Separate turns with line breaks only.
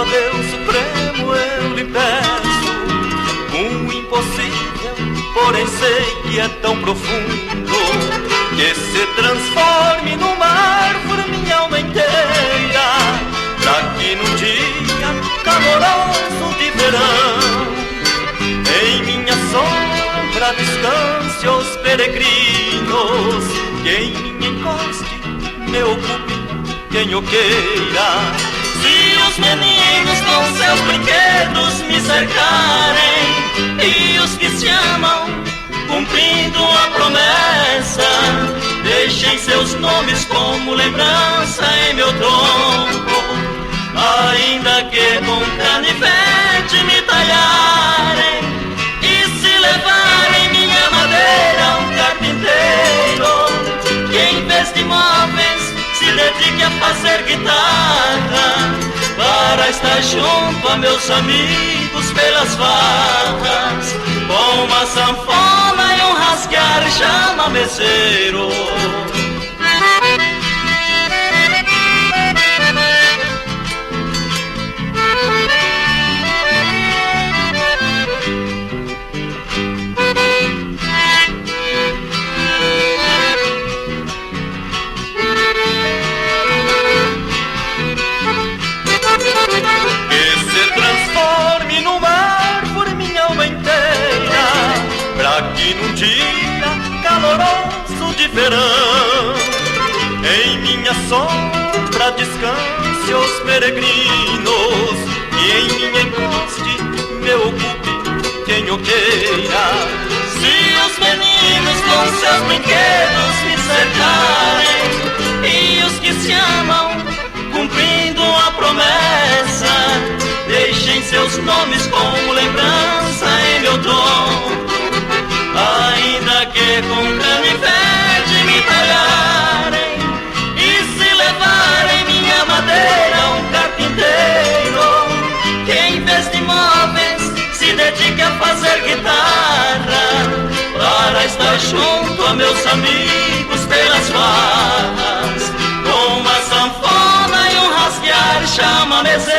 Deus Supremo eu lhe peço um impossível, porém sei que é tão profundo, que se transforme numa árvore minha alma inteira, pra que num dia caloroso de verão em minha sombra descanse os peregrinos, que em mim encoste, me ocupe quem o queira. Se os meninos com seus brinquedos me cercarem, e os que se amam cumprindo a promessa, deixem seus nomes como lembrança em meu tronco, ainda que com canivete me talharem e se levarem minha madeira a um carpinteiro, que em vez de móveis se dedique a fazer guitarra, para estar junto a meus amigos pelas farras, com uma sanfona e um rasgar chamameceiro. Que num dia caloroso de verão em minha sombra descanse os peregrinos, e em mim encoste, me ocupe quem o queira. Se os meninos com seus brinquedos me cercarem, e os que se amam cumprindo a promessa, deixem seus nomes como lembrança em meu tronco, ainda que com canivete me talharem e se levarem minha madeira a um carpinteiro, que em vez de móveis se dedique a fazer guitarra, para estar junto a meus amigos pelas farras, com uma sanfona e um rasguear chamameceiro.